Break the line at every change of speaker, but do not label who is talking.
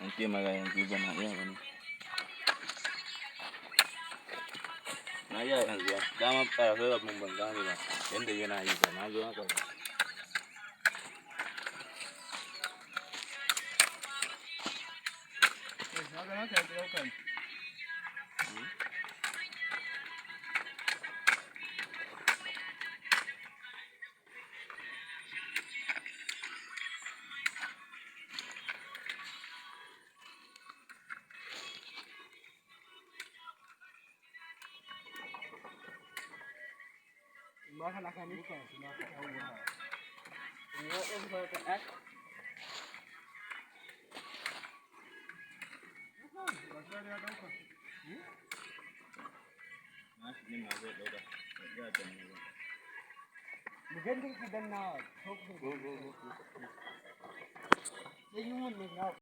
in ce maka yanzu ba na iya bane. Na iya yanzu dama ƙarfe abin ban gane ba yanda yana yi ba na zo haka ba.